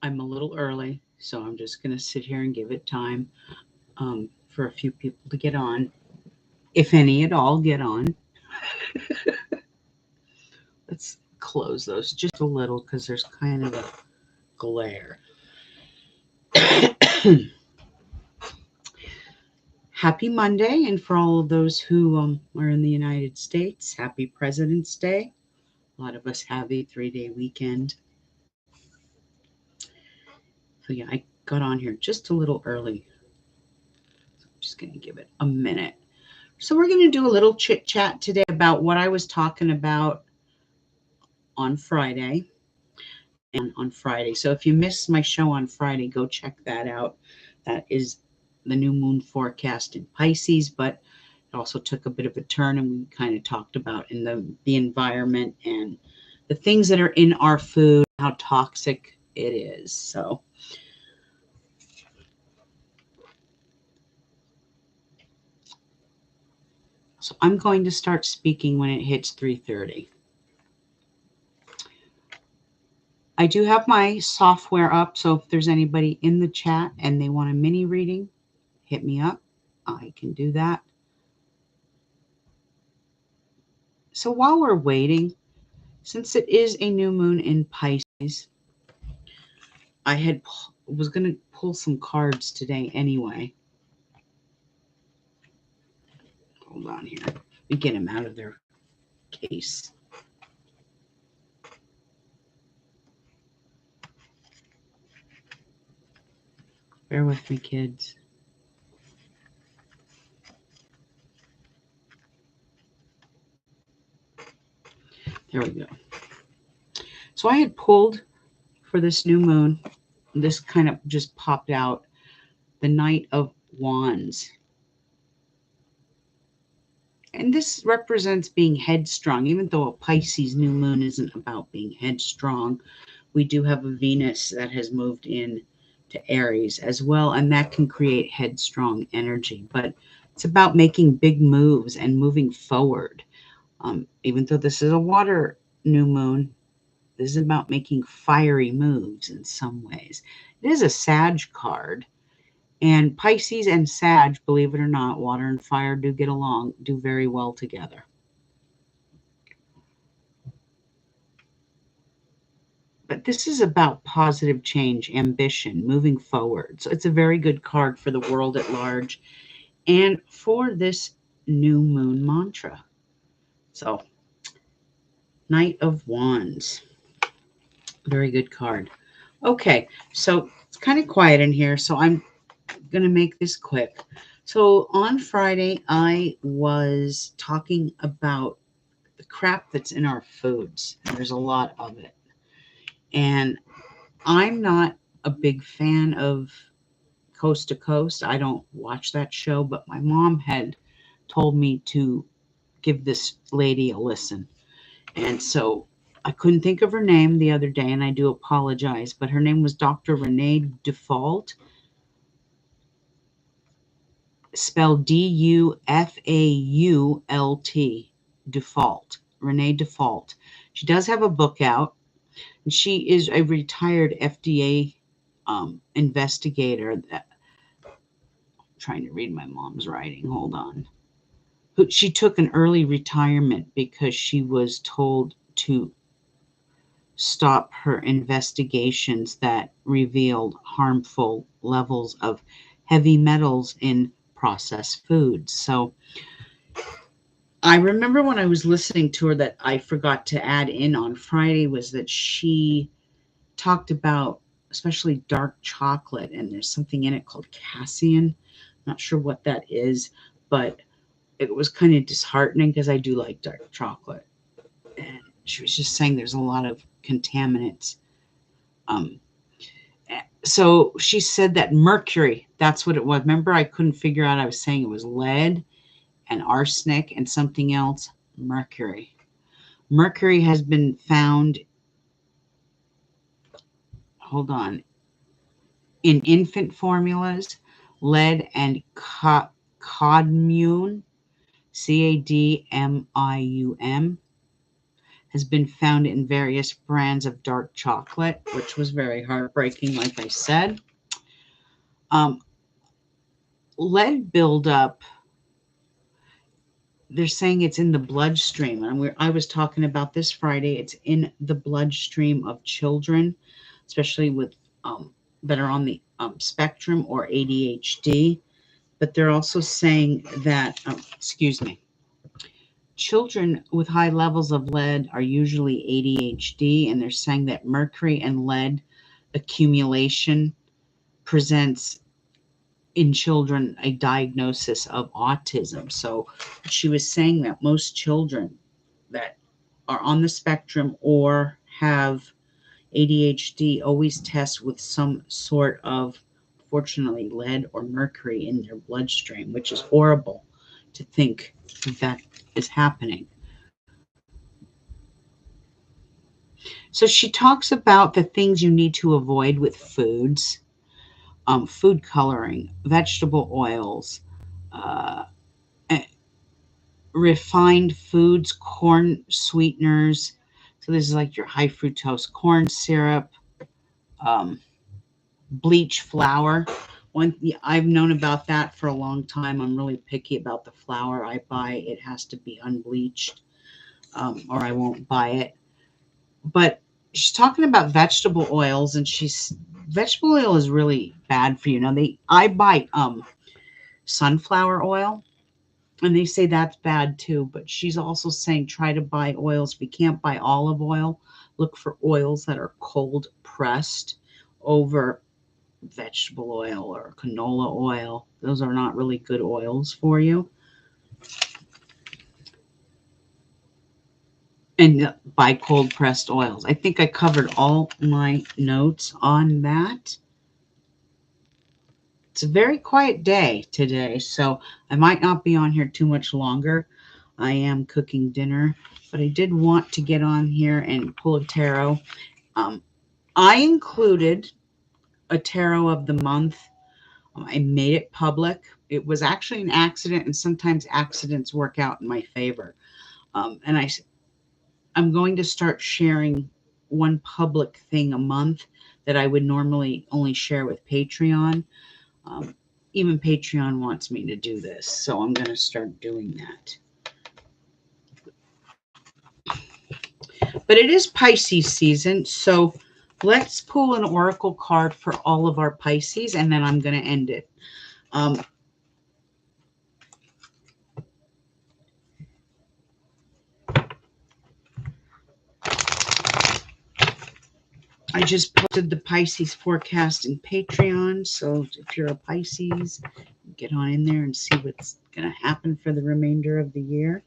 I'm a little early, so I'm just going to sit here and give it time for a few people to get on, if any at all get on. Let's close those just a little because there's kind of a glare. Happy Monday, and for all of those who are in the United States, happy President's Day. A lot of us have a 3-day weekend. So, yeah, I got on here just a little early. So I'm just going to give it a minute. So, we're going to do a little chit chat today about what I was talking about on Friday. On Friday. So, if you missed my show on Friday, go check that out. That is the new moon forecast in Pisces, but it also took a bit of a turn, and we kind of talked about in the environment and the things that are in our food, how toxic it is. So I'm going to start speaking when it hits 3:30. I do have my software up, so if there's anybody in the chat and they want a mini reading, hit me up. I can do that. So while we're waiting, since it is a new moon in Pisces, I was going to pull some cards today anyway. Hold on here. We get them out of their case. Bear with me, kids. There we go. So I had pulled for this new moon. This kind of just popped out. The Knight of Wands. And this represents being headstrong. Even though a Pisces new moon isn't about being headstrong, we do have a Venus that has moved in to Aries as well, and that can create headstrong energy. But it's about making big moves and moving forward. Even though this is a water new moon, this is about making fiery moves in some ways. It is a Sag card. And Pisces and Sag, believe it or not, water and fire do get along, do very well together. But this is about positive change, ambition, moving forward. So it's a very good card for the world at large and for this new moon mantra. So, Knight of Wands. Very good card. Okay, so it's kind of quiet in here, so I'm going to make this quick. So on Friday, I was talking about the crap that's in our foods. There's a lot of it. And I'm not a big fan of Coast to Coast. I don't watch that show, but my mom had told me to give this lady a listen. And so I couldn't think of her name the other day, and I do apologize, but her name was Dr. Renee Default, spelled Dufault, Default, Renee Default. She does have a book out, and she is a retired FDA investigator. I'm trying to read my mom's writing. Hold on. She took an early retirement because she was told to stop her investigations that revealed harmful levels of heavy metals in processed foods. So I remember when I was listening to her that I forgot to add in on Friday was that she talked about especially dark chocolate, and there's something in it called casein. Not sure what that is, but it was kind of disheartening because I do like dark chocolate. And she was just saying there's a lot of contaminants. So she said that mercury, that's what it was. Remember, I couldn't figure out, I was saying it was lead and arsenic and something else. Mercury. Mercury has been found, hold on, in infant formulas, lead and cadmium, Cadmium, has been found in various brands of dark chocolate, which was very heartbreaking, like I said. Um, Lead buildup, they're saying it's in the bloodstream. And I was talking about this Friday. It's in the bloodstream of children, especially with that are on the spectrum or ADHD. But they're also saying that, excuse me, children with high levels of lead are usually ADHD, and they're saying that mercury and lead accumulation presents in children a diagnosis of autism. So she was saying that most children that are on the spectrum or have ADHD always test with some sort of, fortunately, lead or mercury in their bloodstream, which is horrible to think that is happening. So she talks about the things you need to avoid with foods, food coloring, vegetable oils, uh, refined foods, corn sweeteners. So this is like your high fructose corn syrup, um, bleach flour. I've known about that for a long time. I'm really picky about the flour I buy. It has to be unbleached, or I won't buy it. But she's talking about vegetable oils, and vegetable oil is really bad for you. Now I buy sunflower oil, and they say that's bad too. But she's also saying try to buy oils. If you can't buy olive oil, look for oils that are cold pressed over vegetable oil or canola oil. Those are not really good oils for you. And buy cold pressed oils. I think I covered all my notes on that. It's a very quiet day today, so I might not be on here too much longer. I am cooking dinner, but I did want to get on here and pull a tarot. Um, I included a tarot of the month. I made it public. It was actually an accident, and sometimes accidents work out in my favor. And I'm going to start sharing one public thing a month that I would normally only share with Patreon. Um, Even Patreon wants me to do this, so I'm going to start doing that. But it is Pisces season, so let's pull an oracle card for all of our Pisces, and then I'm going to end it. I just posted the Pisces forecast in Patreon, so if you're a Pisces, get on in there and see what's going to happen for the remainder of the year.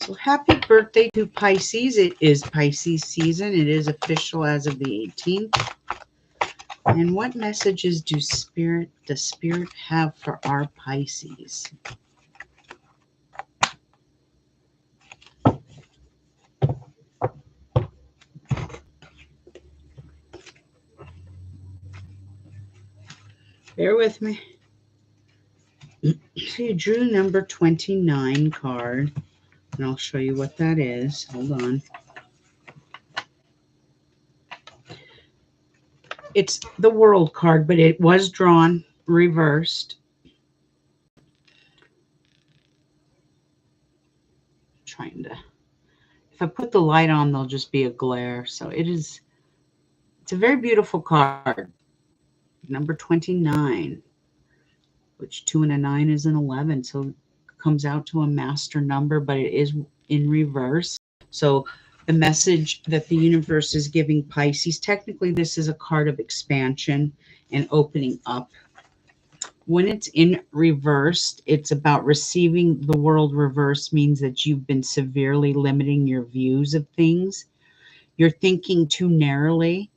So happy birthday to Pisces. It is Pisces season. It is official as of the 18th. And what messages does Spirit have for our Pisces? Bear with me. So you drew number 29 card, and I'll show you what that is. Hold on. It's the World card, but it was drawn reversed. Trying to, if I put the light on, there'll just be a glare. So it's a very beautiful card. Number 29, which 2 and a 9 is an 11. So it comes out to a master number, but it is in reverse. So the message that the universe is giving Pisces, technically this is a card of expansion and opening up. When it's in reversed, it's about receiving the world. Reverse means that you've been severely limiting your views of things. You're thinking too narrowly,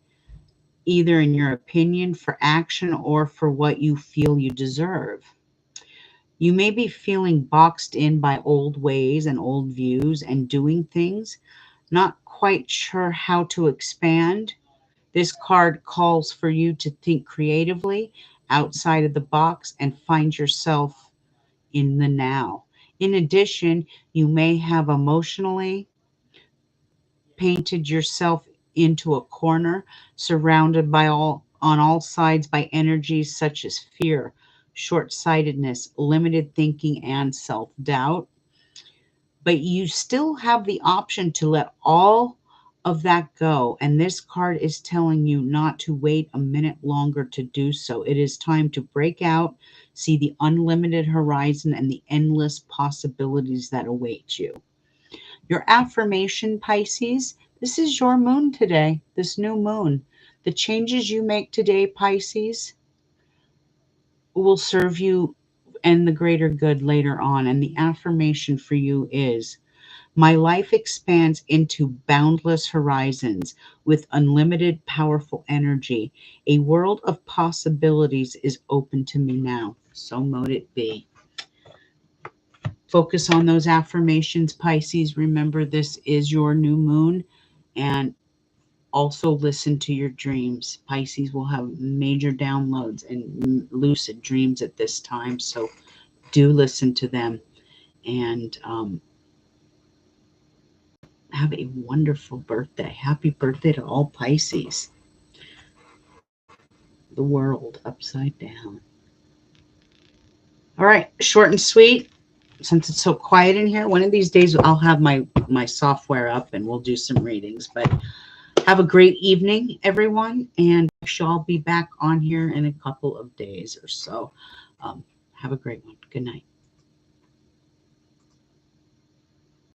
either in your opinion, for action, or for what you feel you deserve. You may be feeling boxed in by old ways and old views and doing things, not quite sure how to expand. This card calls for you to think creatively outside of the box and find yourself in the now. In addition, you may have emotionally painted yourself into a corner, surrounded by all on all sides by energies such as fear, short-sightedness, limited thinking, and self-doubt. But you still have the option to let all of that go. And this card is telling you not to wait a minute longer to do so. It is time to break out, see the unlimited horizon and the endless possibilities that await you. Your affirmation, Pisces, this is your moon today, this new moon. The changes you make today, Pisces, will serve you and the greater good later on. And the affirmation for you is, my life expands into boundless horizons with unlimited powerful energy. A world of possibilities is open to me now. So mote it be. Focus on those affirmations, Pisces. Remember, this is your new moon. And also listen to your dreams. Pisces will have major downloads and lucid dreams at this time. So do listen to them. And have a wonderful birthday. Happy birthday to all Pisces. The world upside down. All right, short and sweet. Since it's so quiet in here, one of these days I'll have my software up and we'll do some readings. But have a great evening, everyone, and I'll be back on here in a couple of days or so. Have a great one. Good night.